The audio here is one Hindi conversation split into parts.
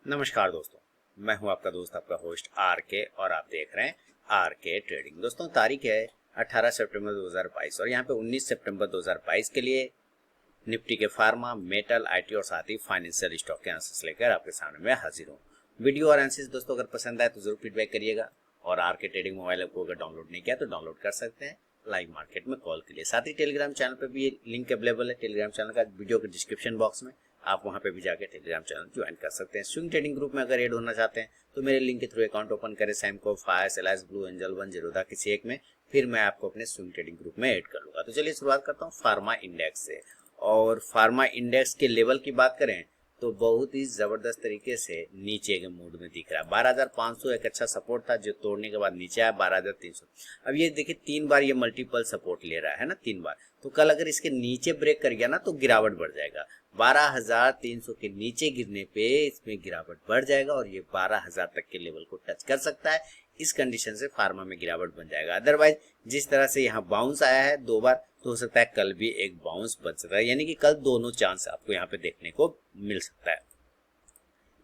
नमस्कार दोस्तों, मैं हूं आपका दोस्त आपका होस्ट आर के और आप देख रहे हैं आर के ट्रेडिंग। दोस्तों तारीख है 18 सितंबर 2022 और यहां पे 19 सितंबर 2022 के लिए निफ्टी के फार्मा, मेटल, आईटी और साथ ही फाइनेंशियल स्टॉक के आंसर्स लेकर आपके सामने मैं हाजिर हूं। वीडियो और आंसर्स दोस्तों अगर पसंद आए तो जरूर फीडबैक करिएगा और आर के ट्रेडिंग मोबाइल ऐप को अगर डाउनलोड नहीं किया तो डाउनलोड कर सकते हैं लाइव मार्केट में कॉल के लिए। साथ ही टेलीग्राम चैनल पर भी ये लिंक अवेलेबल है। टेलीग्राम चैनल का वीडियो के डिस्क्रिप्शन बॉक्स में आप वहां पे भी जाके टेलीग्राम चैनल ज्वाइन कर सकते हैं। स्विंग ट्रेडिंग ग्रुप में अगर ऐड होना चाहते हैं तो मेरे लिंक के थ्रू अकाउंट ओपन करें, सैमको, फायर्स, एलायंस, ब्लू एंजल, वन जीरोधा किसी एक में, फिर मैं आपको अपने स्विंग ट्रेडिंग ग्रुप में ऐड कर लूंगा। तो चलिए शुरुआत करता हूँ फार्मा इंडेक्स से। और फार्मा इंडेक्स के लेवल की बात करें तो बहुत ही जबरदस्त तरीके से नीचे के मूड में दिख रहा है। 12,500 एक अच्छा सपोर्ट था जो तोड़ने के बाद नीचे आया 12,300। अब ये देखिए 3 बार ये मल्टीपल सपोर्ट ले रहा है ना, 3 बार। तो कल अगर इसके नीचे ब्रेक कर गया ना तो गिरावट बढ़ जाएगा। 12,300 के नीचे गिरने पे इसमें गिरावट बढ़ जाएगा और ये 12,000 तक के लेवल को टच कर सकता है। इस कंडीशन से फार्मा में गिरावट बन जाएगा। अदरवाइज जिस तरह से यहाँ बाउंस आया है 2 बार, तो हो सकता है कल भी एक बाउंस बन सकता है, यानी कि कल दोनों चांस आपको यहाँ पे देखने को मिल सकता है।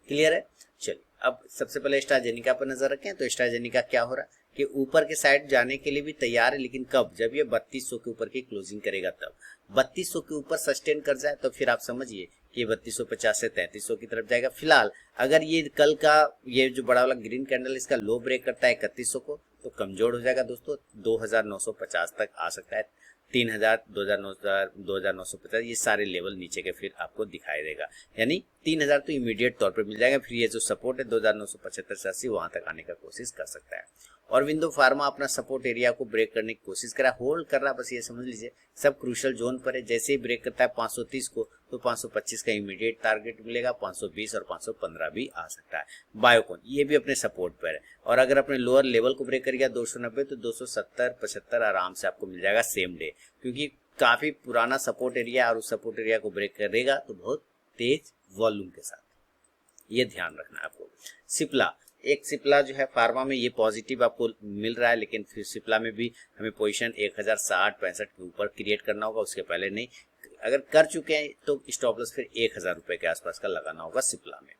क्लियर है? चलिए अब सबसे पहले एस्ट्राजेनिका पर नजर रखें। तो एस्ट्राजेनिका क्या हो रहा है कि ऊपर के साइड जाने के लिए भी तैयार है, लेकिन कब? जब ये 3200 के ऊपर की क्लोजिंग करेगा तब। 3200 के ऊपर सस्टेन कर जाए तो फिर आप समझिए कि 3250 से 3300 की तरफ जाएगा। फिलहाल अगर ये कल का ये जो बड़ा वाला ग्रीन कैंडल इसका लो ब्रेक करता है 3100 को तो कमजोर हो जाएगा दोस्तों, 2950 तक आ सकता है। 3000, 2950 ये सारे लेवल नीचे के फिर आपको दिखाई देगा, यानी 3000 तो इमीडिएट तौर पर मिल जाएगा। फिर ये जो सपोर्ट है 2975 से 80 वहां तक आने का कोशिश कर सकता है। और विंडो फार्मा अपना सपोर्ट एरिया को ब्रेक करने की कोशिश कर रहा है, होल्ड कर रहा है, बस ये समझ लीजिए सब क्रूशियल जोन पर है। जैसे ही ब्रेक करता है 530 को तो 525 का इमीडिएट टारगेट मिलेगा, 520 और 515 भी आ सकता है। बायोकॉन ये भी अपने सपोर्ट पर है और अगर अपने लोअर लेवल को ब्रेक कर गया 290 तो 270 75 आराम से आपको मिल जाएगा सेम डे, क्योंकि काफी पुराना सपोर्ट एरिया और उस सपोर्ट एरिया को ब्रेक करेगा तो बहुत तेज वॉल्यूम के साथ, ये ध्यान रखना है आपको। सिप्ला, एक सिप्ला जो है फार्मा में ये पॉजिटिव आपको मिल रहा है, लेकिन फिर सिप्ला में भी हमें पोजीशन 1060-65 के ऊपर क्रिएट करना होगा, उसके पहले नहीं। अगर कर चुके हैं तो स्टॉप लॉस फिर 1000 रुपए के आसपास का लगाना होगा सिप्ला में।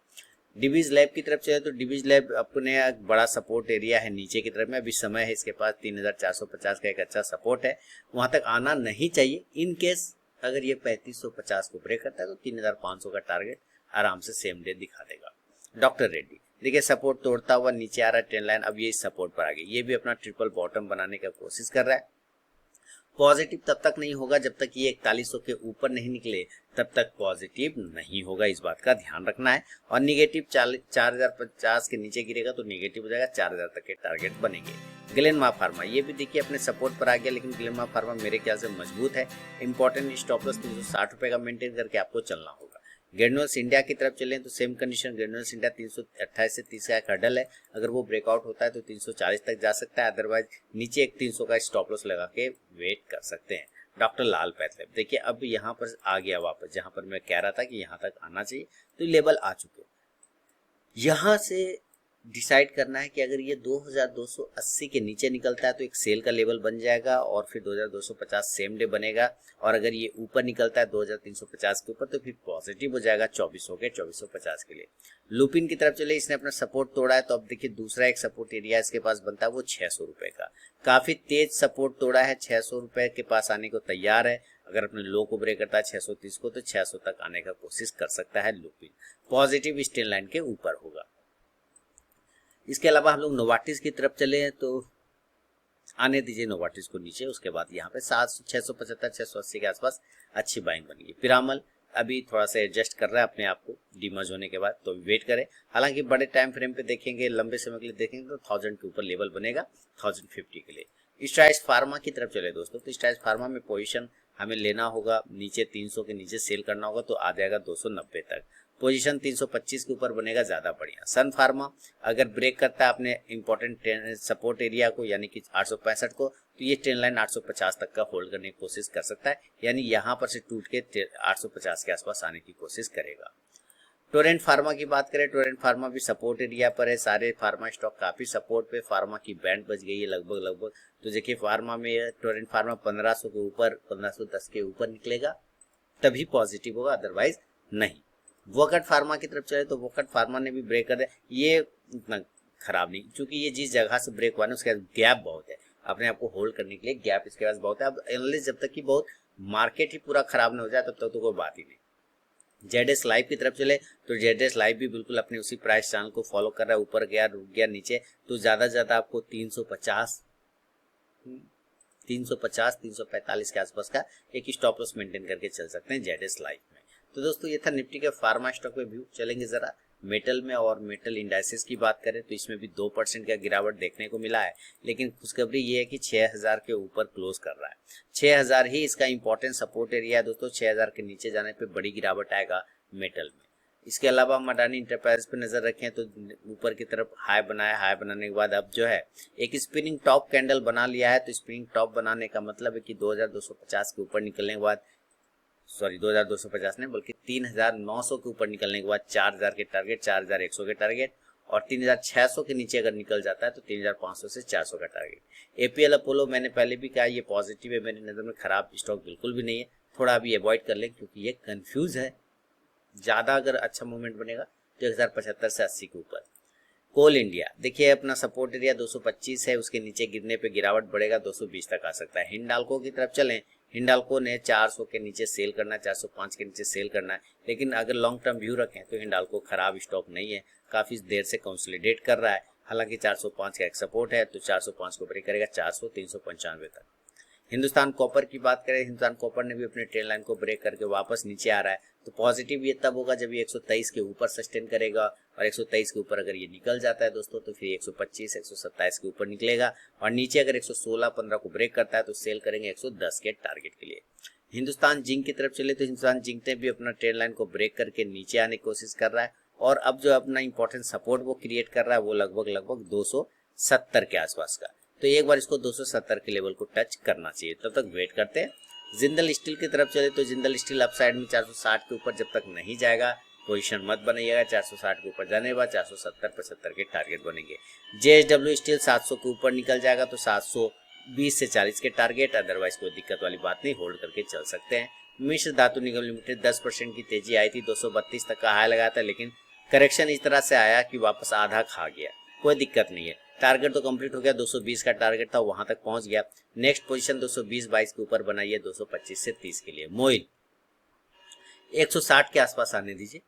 डिवीज लैब की तरफ चले तो डिवीज लैब अपने बड़ा सपोर्ट एरिया है नीचे की तरफ में, अभी समय है इसके पास 3450 का एक अच्छा सपोर्ट है, वहां तक आना नहीं चाहिए। इन केस अगर ये 3550 को ब्रेक करता है तो 3500 का टारगेट आराम से सेम डे दिखा देगा। डॉक्टर रेड्डी देखिए सपोर्ट तोड़ता हुआ नीचे आ रहा है ट्रेंड लाइन, अब ये सपोर्ट पर आ गई, ये भी अपना ट्रिपल बॉटम बनाने का कोशिश कर रहा है। पॉजिटिव तब तक नहीं होगा जब तक ये 4100 के ऊपर नहीं निकले, तब तक पॉजिटिव नहीं होगा, इस बात का ध्यान रखना है। और निगेटिव 4050 के नीचे गिरेगा तो निगेटिव हो जाएगा, 4000 तक के टारगेट बनेंगे। ग्लेनमा फार्मा ये भी देखिए अपने सपोर्ट पर आ गया, लेकिन ग्लेनमा फार्मा मेरे ख्याल से मजबूत है। इंपॉर्टेंट स्टॉप लॉस 360 रुपए का मेंटेन करके आपको चलना होगा। ग्रेन्यूल्स इंडिया की तरफ चलें तो सेम कंडीशन, ग्रेन्यूल्स इंडिया 328 से 30 का एक हर्डल है, अगर वो ब्रेकआउट होता है तो 340 तक जा सकता है, अदरवाइज नीचे एक 300 का स्टॉप लॉस लगा के वेट कर सकते हैं। डॉक्टर लाल पैथलैब देखिए अब यहाँ पर आ गया वापस, जहां पर मैं कह रहा था कि यहाँ तक आना चाहिए तो लेवल आ चुके। यहाँ से डिसाइड करना है कि अगर ये 2280 के नीचे निकलता है तो एक सेल का लेवल बन जाएगा और फिर 2250 सेम डे बनेगा, और अगर ये ऊपर निकलता है 2350 के ऊपर तो फिर पॉजिटिव हो जाएगा 2400 के 2450 के लिए। लुपिन की तरफ चले, इसने अपना सपोर्ट तोड़ा है तो अब देखिए दूसरा एक सपोर्ट एरिया इसके पास बनता है वो 600 रुपए का, काफी तेज सपोर्ट तोड़ा है, 600 रुपए के पास आने को तैयार है। अगर अपने लो को ब्रेक करता है 630 को तो 600 तक आने का कोशिश कर सकता है लुपिन, पॉजिटिव स्टेन लाइन के ऊपर होगा। इसके अलावा हम लोग नोवार्टिस की तरफ चले हैं तो आने दीजिए नोवार्टिस को नीचे, उसके बाद यहाँ पे 675 680 के आसपास अच्छी बाइंग बनी। पिरामल अभी थोड़ा सा एडजस्ट कर रहा है अपने आप को डिमर्ज होने के बाद, तो वेट करें। हालांकि बड़े टाइम फ्रेम पे देखेंगे, लंबे समय के लिए देखेंगे तो 1000 के ऊपर लेवल बनेगा 1050 के लिए। स्ट्राइड्स फार्मा की तरफ चले दोस्तों, तो स्ट्राइड्स फार्मा में पोजीशन हमें लेना होगा, नीचे 300 के नीचे सेल करना होगा तो आ जाएगा 290 तक, पोजीशन 325 के ऊपर बनेगा ज्यादा बढ़िया। सन फार्मा अगर ब्रेक करता है अपने इंपॉर्टेंट सपोर्ट एरिया को यानी कि 865 को, तो ये ट्रेंड लाइन 850 तक का होल्ड करने की कोशिश कर सकता है, यानी यहाँ पर से टूट के 850 के आसपास आने की कोशिश करेगा। टोरेंट फार्मा की बात करें, टोरेंट फार्मा भी सपोर्ट एरिया पर है, सारे फार्मा स्टॉक काफी सपोर्ट पे, फार्मा की बैंड बच गई है लगभग। तो देखिए फार्मा में टोरेंट फार्मा 1500 के ऊपर 1510 के ऊपर निकलेगा तभी पॉजिटिव होगा, अदरवाइज नहीं। वोकट फार्मा की तरफ चले तो वोकट फार्मा ने भी ब्रेक कर दिया, ये इतना खराब नहीं, क्योंकि ये जिस जगह से ब्रेक हुआ ना उसके गैप बहुत है, अपने आप को होल्ड करने के लिए गैप इसके पास बहुत है। अब एनालिस्ट जब तक कि बहुत मार्केट ही पूरा खराब नहीं हो जाए तब तक तो कोई बात ही नहीं। जेडएस लाइव की तरफ चले तो जेडएस लाइव भी बिल्कुल अपने उसी प्राइस चैनल को फॉलो कर रहा है, ऊपर गया रुक गया नीचे, तो ज्यादा से ज्यादा आपको 350 345 के आसपास का एक स्टॉप लॉस मेंटेन करके चल सकते हैं जेडएस लाइव में। तो दोस्तों ये था निफ्टी के फार्मा स्टॉक में व्यू। चलेंगे जरा मेटल में, और मेटल इंडाइसेस की बात करें तो इसमें भी 2% का गिरावट देखने को मिला है, लेकिन खुशखबरी ये है कि 6000 के ऊपर क्लोज कर रहा है। 6000 ही इसका इंपॉर्टेंट सपोर्ट एरिया है दोस्तों, 6000 के नीचे जाने पे बड़ी गिरावट आएगा मेटल में। इसके अलावा हम अडानी इंटरप्राइजेस पे नजर रखें तो ऊपर की तरफ हाई बनाया, हाई बनाने के बाद अब जो है एक स्पिनिंग टॉप कैंडल बना लिया है। तो स्पिनिंग टॉप बनाने का मतलब है कि 2250 के ऊपर निकलने के बाद, सॉरी 2250 नहीं बल्कि 3900 के ऊपर निकलने के बाद 4000 के टारगेट, 4100 के टारगेट, और 3600 के नीचे अगर निकल जाता है तो 3500 से 400 का टारगेट। एपीएल अपोलो मैंने पहले भी कहा ये पॉजिटिव है, मेरी नज़र में खराब स्टॉक बिल्कुल भी नहीं है, थोड़ा अभी अवॉइड कर लें क्योंकि ये कंफ्यूज है। ज़्यादा अगर अच्छा मूवमेंट बनेगा तो 1075 से 80 के ऊपर। कोल इंडिया देखिए अपना सपोर्ट एरिया 225 है, उसके नीचे गिरने पे गिरावट बढ़ेगा 220 तक आ सकता है। हिंडाल्को की तरफ चलें, हिंडाल्को ने 400 के नीचे सेल करना है, 405 के नीचे सेल करना है, लेकिन अगर लॉन्ग टर्म व्यू रखें तो हिंडाल्को खराब स्टॉक नहीं है, काफी देर से कंसोलिडेट कर रहा है। हालांकि 405 का एक सपोर्ट है तो 405 को ब्रेक करेगा 400 395 तक। हिंदुस्तान कॉपर की बात करें, हिंदुस्तान कॉपर ने भी अपने ट्रेंड लाइन को ब्रेक करके वापस नीचे आ रहा है, तो पॉजिटिव ये तब होगा जब ये 123 के ऊपर सस्टेन करेगा, और 123 के ऊपर अगर ये निकल जाता है दोस्तों तो फिर 125 127 के ऊपर निकलेगा, और नीचे अगर 116-15 को ब्रेक करता है तो सेल करेंगे 110 के टारगेट के लिए। हिंदुस्तान जिंक की तरफ चले तो हिंदुस्तान जिंक ने भी अपना ट्रेंड लाइन को ब्रेक करके नीचे आने की कोशिश कर रहा है, और अब जो अपना इंपॉर्टेंट सपोर्ट वो क्रिएट कर रहा है वो लगभग 270 के आसपास का, तो एक बार इसको 270 के लेवल को टच करना चाहिए, तब तक वेट करते हैं। जिंदल स्टील की तरफ चले तो जिंदल स्टील अपसाइड में 460 के ऊपर जब तक नहीं जाएगा पोजीशन मत बनाइएगा, 460 के ऊपर जाने के बाद 470-75 के टारगेट बनेंगे। जेएसडब्ल्यू स्टील 700 के ऊपर निकल जाएगा तो 720 से 40 के टारगेट, अदरवाइज कोई दिक्कत वाली बात नहीं, होल्ड करके चल सकते हैं। मिश्र धातु निगम लिमिटेड 10% की तेजी आई थी, 232 तक का हाई लगाया था, लेकिन करेक्शन इस तरह से आया कि वापस आधा खा गया, कोई दिक्कत नहीं है। टारगेट तो कंप्लीट हो गया, 220 का टारगेट था वहां तक पहुंच गया। नेक्स्ट पोजीशन 220-22 के ऊपर बनाइए 225 से 30 के लिए। मोइल 160 के आसपास आने दीजिए,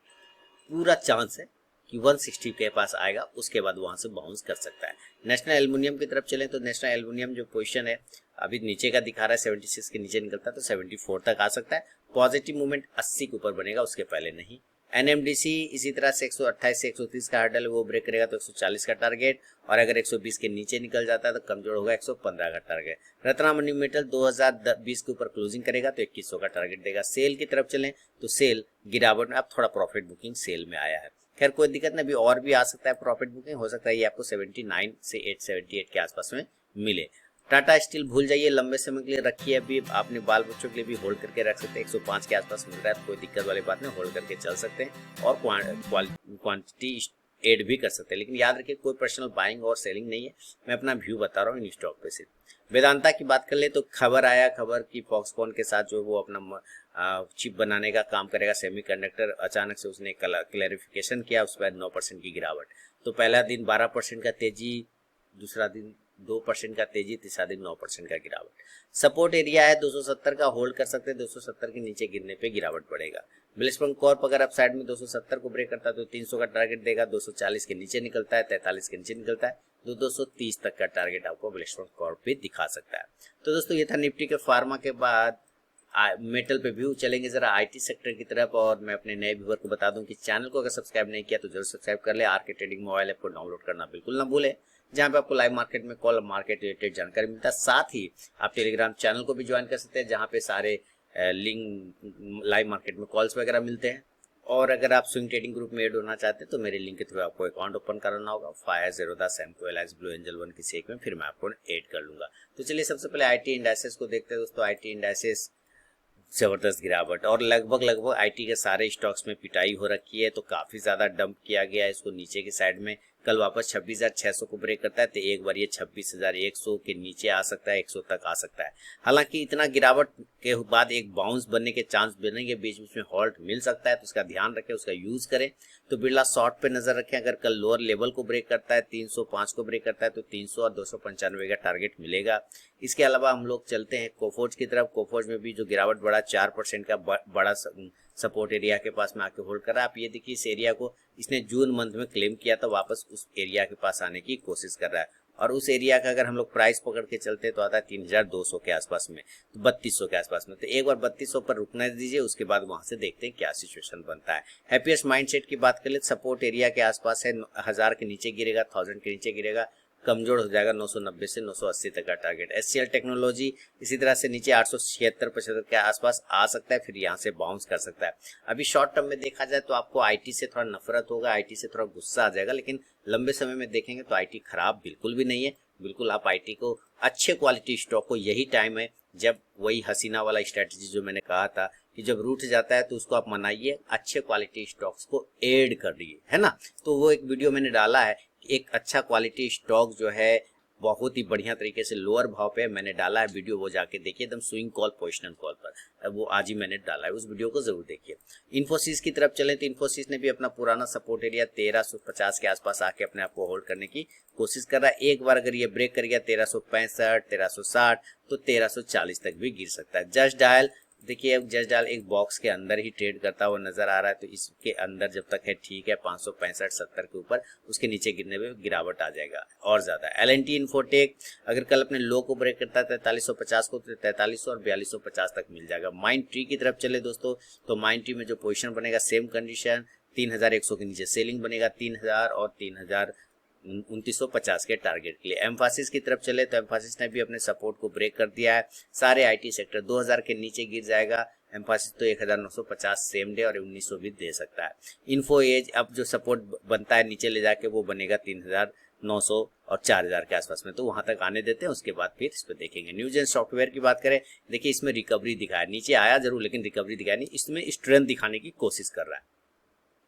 पूरा चांस है कि 160 के पास आएगा, उसके बाद वहां से बाउंस कर सकता है। नेशनल एल्युमिनियम की तरफ चलें तो नेशनल एल्युमिनियम जो पोजीशन है अभी नीचे का दिखा रहा है, 76 के नीचे निकलता है तो 74 तक आ सकता है। पॉजिटिव मूवमेंट 80 के ऊपर बनेगा, उसके पहले नहीं। एनएमडीसी इसी तरह से 128 से 130 का हर्डल वो ब्रेक करेगा तो 140 का टारगेट, और अगर 120 के नीचे निकल जाता है तो कमजोर होगा 115 का टारगेट। रत्नामणि मेटल 2020 के ऊपर क्लोजिंग करेगा तो 2100 का टारगेट देगा। सेल की तरफ चलें तो सेल गिरावट में अब थोड़ा प्रॉफिट बुकिंग सेल में आया है, खैर कोई दिक्कत नहीं, अभी और भी आ सकता है प्रॉफिट बुकिंग, हो सकता है ये आपको 79 से 878 के आसपास में मिले। टाटा स्टील भूल जाइए, लंबे समय के लिए रखिए, अभी आपने बाल बच्चों के लिए भी होल्ड करके रख सकते हैं, 105 के आसपास मिल रहा है तो कोई दिक्कत वाली बात नहीं, होल्ड करके चल सकते हैं, और क्वांटिटी एड भी कर सकते हैं, लेकिन याद रखिए कोई पर्सनल बाइंग और सेलिंग नहीं है, मैं अपना व्यू बता रहा हूँ इन स्टॉक पे सिर्फ। वेदांता की बात कर ले तो खबर आया, खबर की फॉक्सकॉन के साथ जो वो अपना चिप बनाने का काम करेगा सेमीकंडक्टर, अचानक से उसने क्लैरिफिकेशन किया, उस पर 9% की गिरावट, तो पहला दिन 12% का तेजी, दूसरा दिन 2% का तेजी, तीसरा दिन 9% का गिरावट। सपोर्ट एरिया है 270 का, होल्ड कर सकते हैं, 270 के नीचे गिरने पे गिरावट बढ़ेगा। ब्लिस्पंग कॉर्प अगर अपसाइड में 270 को ब्रेक करता है तो 300 का टारगेट देगा, 240 के नीचे निकलता है, 43 के नीचे निकलता है तो 230 तक का टारगेट आपको ब्लिस्पंग कॉर्प भी दिखा सकता है। तो दोस्तों ये था निफ्टी के फार्मा के बाद मेटल पे व्यू। चलेंगे जरा आईटी सेक्टर की तरफ, और मैं अपने नए व्यूअर को बता दूं कि चैनल को अगर सब्सक्राइब नहीं किया तो जरूर सब्सक्राइब कर ले। आरके ट्रेडिंग मोबाइल ऐप को डाउनलोड करना बिल्कुल ना भूले, जहां पे आपको लाइव मार्केट में कॉल मार्केट रिलेटेड जानकारी मिलता है। साथ ही आप टेलीग्राम चैनल को भी ज्वाइन कर सकते हैं, जहां पे सारे लिंक लाइव मार्केट में कॉल्स वगैरह मिलते हैं। और अगर आप स्विंग ट्रेडिंग ग्रुप में ऐड होना चाहते हैं तो मेरे लिंक के थ्रू आपको अकाउंट ओपन कराना होगा, Fyers Zerodha Samco Alice Blue Angel 1 किसी एक में, फिर मैं आपको ऐड कर लूंगा। तो चलिए सबसे पहले आईटी इंडाइसेस को देखते हैं दोस्तों। आईटी इंडाइसेस जबरदस्त गिरावट, और लगभग आईटी के सारे स्टॉक्स में पिटाई हो रखी है, तो काफी ज्यादा डंप किया गया है इसको नीचे की साइड में। कल वापस 26,600 को ब्रेक करता है तो एक बार ये 26,100 के नीचे आ सकता है, 100 तक आ सकता है। हालांकि इतना गिरावट के बाद एक बाउंस बनने के चांस बनेंगे, बीच बीच में हॉल्ट मिल सकता है, तो उसका ध्यान रखें, उसका यूज करें। तो बिरला शॉर्ट पे नजर रखें, अगर कल लोअर लेवल को ब्रेक करता है, 305 को ब्रेक करता है तो 300 और 295 का टारगेट मिलेगा। इसके अलावा हम लोग चलते हैं कोफोर्ज की तरफ। कोफोर्ज में भी जो गिरावट बढ़ा 4% का बड़ा सपोर्ट एरिया के पास में आके होल्ड कर रहा है। आप ये देखिए इस एरिया को इसने जून मंथ में क्लेम किया था, वापस उस एरिया के पास आने की कोशिश कर रहा है। और उस एरिया का अगर हम लोग प्राइस पकड़ के चलते तो आता है 3,200 के आसपास में, तो 3200 के आसपास में। तो एक बार 3200 पर रुकने दीजिए, उसके बाद वहां से देखते हैं क्या सिचुएशन बनता है। हैप्पीएस्ट माइंडसेट की बात कर ले, सपोर्ट एरिया के आसपास है, 1000 के नीचे गिरेगा, 1000 के नीचे गिरेगा, कमजोर हो जाएगा 990 से 980 तक का टारगेट। एचसीएल टेक्नोलॉजी इसी तरह से नीचे 876-75 के आसपास आ सकता है, फिर यहाँ से बाउंस कर सकता है। अभी शॉर्ट टर्म में देखा जाए तो आपको आईटी से थोड़ा नफरत होगा, आईटी से थोड़ा गुस्सा आ जाएगा, लेकिन लंबे समय में देखेंगे तो आईटी खराब बिल्कुल भी नहीं है। बिल्कुल आप आईटी को, अच्छे क्वालिटी स्टॉक को, यही टाइम है जब वही हसीना वाला स्ट्रेटेजी जो मैंने कहा था कि जब रूठ जाता है तो उसको आप मनाइए, अच्छे क्वालिटी स्टॉक्स को ऐड कर दिए, है ना। तो वो एक वीडियो मैंने डाला है, एक अच्छा क्वालिटी स्टॉक जो है बहुत ही बढ़िया तरीके से लोअर भाव पे मैंने डाला है वीडियो, वो जाके देखिए, एकदम स्विंग कॉल, पोजिशनल कॉल पर, वो आज ही मैंने डाला है, उस वीडियो को जरूर देखिए। इन्फोसिस की तरफ चलें तो इन्फोसिस ने भी अपना पुराना सपोर्ट एरिया 1350 के आसपास आके अपने आप को होल्ड करने की कोशिश कर रहा है। एक बार अगर ये ब्रेक कर गया 1365, 1360 तो 1340 तक भी गिर सकता है। जस्ट डायल देखिए, अब जस्ट डायल एक बॉक्स के अंदर ही ट्रेड करता हुआ नजर आ रहा है, तो इसके अंदर जब तक है ठीक है, 565-70 के ऊपर, उसके नीचे गिरने में गिरावट आ जाएगा और ज्यादा। एल&टी इन्फोटेक अगर कल अपने लो को ब्रेक करता है 4350 को, तो 4300 और 4250 तक मिल जाएगा। माइंड ट्री की तरफ चले दोस्तों, तो माइंड ट्री में जो पोजीशन बनेगा सेम कंडीशन, 3100 के नीचे सेलिंग बनेगा, 3000 और 2950 के टारगेट के लिए। एम्फासिस की तरफ चले तो एम्फासिस ने भी अपने सपोर्ट को ब्रेक कर दिया है, सारे आईटी सेक्टर 2000 के नीचे गिर जाएगा। एम्फासिस तो 1950 सेम डे और 1900 भी दे सकता है। इन्फो एज अब जो सपोर्ट बनता है नीचे ले जाके वो बनेगा 3900 और 4000 के आसपास में, तो वहां तक आने देते हैं, उसके बाद फिर इस पर देखेंगे। न्यूजेन सॉफ्टवेयर की बात करें, देखिए इसमें रिकवरी दिखाया, नीचे आया जरूर लेकिन रिकवरी दिखाया नहीं, इसमें स्ट्रेंथ दिखाने की कोशिश कर रहा है।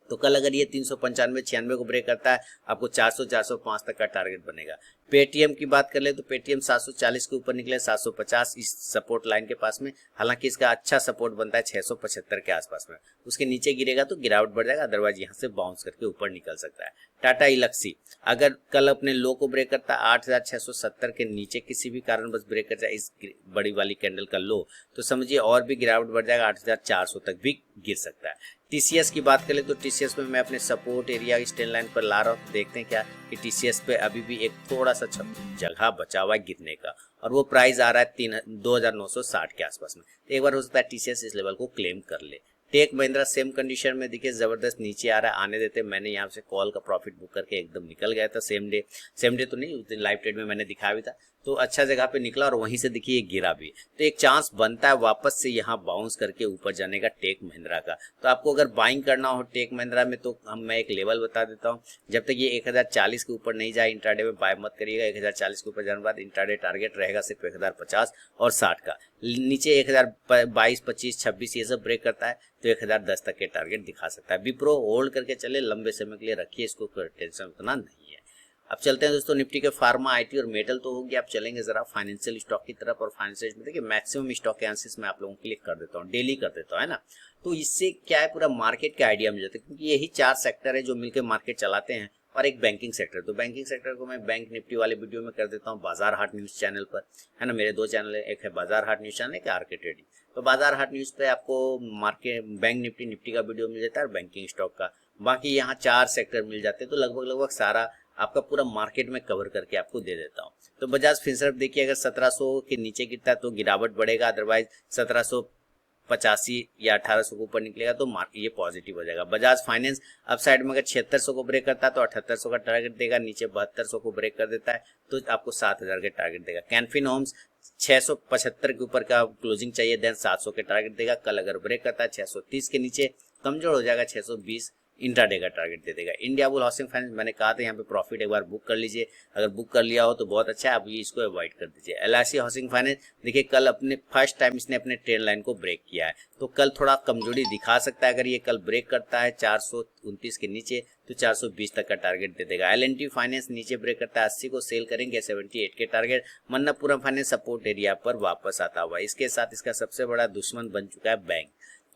तो कल अगर ये 395-96 को ब्रेक करता है, आपको 400-405 तक का टारगेट बनेगा। पेटीएम की बात कर ले तो पेटीएम 740 के ऊपर निकले, 750 इस सपोर्ट लाइन के पास में, हालांकि इसका अच्छा सपोर्ट बनता है 675 के आसपास में, उसके नीचे गिरेगा तो गिरावट बढ़ जाएगा, अदरवाइज यहाँ से बाउंस करके ऊपर निकल सकता है। टाटा इलक्सी अगर कल अपने लो को ब्रेक करता है 8670 के नीचे किसी भी कारण बस ब्रेक कर जाए इस बड़ी वाली कैंडल का लो, तो समझिए और भी गिरावट बढ़ जाएगा, 8400 तक भी गिर सकता है। टीसीएस की बात करें तो टीसीएस में मैं अपने सपोर्ट एरिया स्टैंड लाइन पर ला रहा हूँ, देखते हैं क्या कि टीसीएस पे अभी भी एक थोड़ा सा जगह बचा हुआ है गिरने का, और वो प्राइस आ रहा है 2960 के आसपास में। एक बार हो सकता है टीसीएस इस लेवल को क्लेम कर ले। टेक महिंद्रा सेम कंडीशन में देखिए जबरदस्त नीचे आ रहा है, आने देते, मैंने यहाँ से कॉल का प्रॉफिट बुक करके एकदम निकल गया था सेम डे तो नहीं, उस दिन लाइव ट्रेड में मैंने दिखाया भी था, तो अच्छा जगह पे निकला और वहीं से देखिए गिरा भी, तो एक चांस बनता है वापस से यहाँ बाउंस करके ऊपर जाने का टेक महिंद्रा का। तो आपको अगर बाइंग करना हो टेक महिंद्रा में तो मैं एक लेवल बता देता हूँ, जब तक ये 1040 के ऊपर नहीं जाए इंट्राडे में बाय मत करिएगा। 1040 के ऊपर जाने के बाद इंट्राडे टारगेट रहेगा सिर्फ 1050 और 60 का, नीचे 1022, 25, 26 ये सब ब्रेक करता है तो 1010 तक के टारगेट दिखा सकता है। विप्रो होल्ड करके चले, लंबे समय के लिए रखिए इसको, टेंशन उतना नहीं है। अब चलते हैं दोस्तों निफ्टी के फार्मा, आईटी और मेटल तो हो गया, अब चलेंगे जरा फाइनेंशियल स्टॉक की तरफ। और फाइनेंशियल में देखिए मैक्सिमम स्टॉक के एनालिसिस में आप लोगों के लिए कर देता हूँ, डेली कर देता हूँ, है ना। तो इससे क्या है, पूरा मार्केट का आइडिया मिल जाता है, क्योंकि यही 4 सेक्टर है जो मिलकर मार्केट चलाते हैं, और एक बैंकिंग सेक्टर। तो बैंकिंग सेक्टर को मैं बैंक निफ्टी वाले वीडियो में कर देता हूँ बाजार हाट न्यूज चैनल पर, है ना। मेरे 2 चैनल है, एक है बाजार हाट न्यूज चैनल, एक आरके ट्रेडिंग। तो बाजार हाट न्यूज पे आपको मार्केट बैंक निफ्टी का वीडियो मिल जाता है और बैंकिंग स्टॉक का, बाकी यहाँ 4 सेक्टर मिल जाते हैं, तो लगभग सारा आपका पूरा मार्केट में कवर करके आपको दे देता हूँ। तो बजाज फिनसर्व देखिए अगर 1700 के नीचे गिरता है तो गिरावट बढ़ेगा, अदरवाइज 1785 या 1800 के ऊपर निकलेगा तो मार्केट ये पॉजिटिव हो जाएगा। बजाज फाइनेंस अब साइड में अगर 7600 को ब्रेक करता है तो 7800 का टारगेट देगा, नीचे 7200 को ब्रेक कर देता है तो आपको 7000 के टारगेट देगा। कैनफिन होम्स 675 के ऊपर का क्लोजिंग चाहिए, देन 700 के टारगेट देगा। कल अगर ब्रेक करता है 630 के नीचे, कमजोर हो जाएगा 620 इंट्राडे का टारगेट दे देगा। इंडिया बुल हाउसिंग फाइनेंस मैंने कहा था यहाँ पे प्रॉफिट एक बार बुक कर लीजिए, अगर बुक कर लिया हो तो बहुत अच्छा है, आप ये इसको अवॉइड कर दीजिए। LIC हाउसिंग फाइनेंस देखिए कल अपने फर्स्ट टाइम इसने अपने ट्रेंड लाइन को ब्रेक किया है, तो कल थोड़ा कमजोरी दिखा सकता है। अगर ये कल ब्रेक करता है 429 के नीचे तो 420 तक का टारगेट दे देगा। L&T फाइनेंस नीचे ब्रेक करता है 80 को सेल करेंगे 78 के टारगेट। मन्नपुरम फाइनेंस सपोर्ट एरिया पर वापस आता हुआ। इसके साथ इसका सबसे बड़ा दुश्मन बन चुका है बैंक,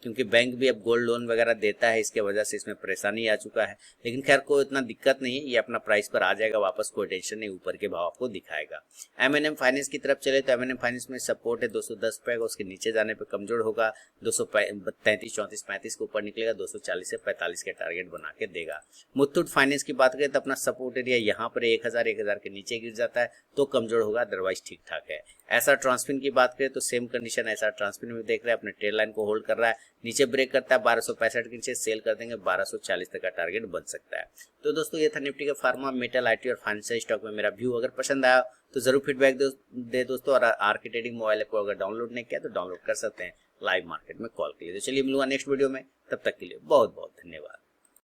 क्योंकि बैंक भी अब गोल्ड लोन वगैरह देता है, इसके वजह से इसमें परेशानी आ चुका है। लेकिन खैर कोई इतना दिक्कत नहीं है, ये अपना प्राइस पर आ जाएगा वापस, कोई टेंशन नहीं, ऊपर के भाव आपको दिखाएगा। M&M फाइनेंस की तरफ चले तो M&M फाइनेंस में सपोर्ट है 210 पे, उसके नीचे जाने पे कमजोर होगा, 233 34 35 के ऊपर निकलेगा, 240 से 45 के टारगेट बना के देगा। मुथूट फाइनेंस की बात करें तो अपना सपोर्ट एरिया यहाँ पर 1000 के नीचे गिर जाता है तो कमजोर होगा, अदरवाइज ठीक ठाक है। एसआर ट्रांसफिन की बात करें तो सेम कंडीशन एसआर ट्रांसफिन में देख रहे हैं, अपने ट्रेल लाइन को होल्ड कर रहा है, नीचे ब्रेक करता है 1265 के नीचे सेल कर देंगे, 1240 तक का टारगेट बन सकता है। तो दोस्तों ये था निफ्टी का फार्मा, मेटल, IT और फाइनेंशियल स्टॉक में मेरा व्यू। अगर पसंद आया तो जरूर फीडबैक दे दोस्तों, और आरके ट्रेडिंग मोबाइल ऐप को अगर डाउनलोड नहीं किया तो डाउनलोड कर सकते हैं लाइव मार्केट में कॉल के लिए। तो चलिए मिलूंगा नेक्स्ट वीडियो में, तब तक के लिए बहुत बहुत धन्यवाद।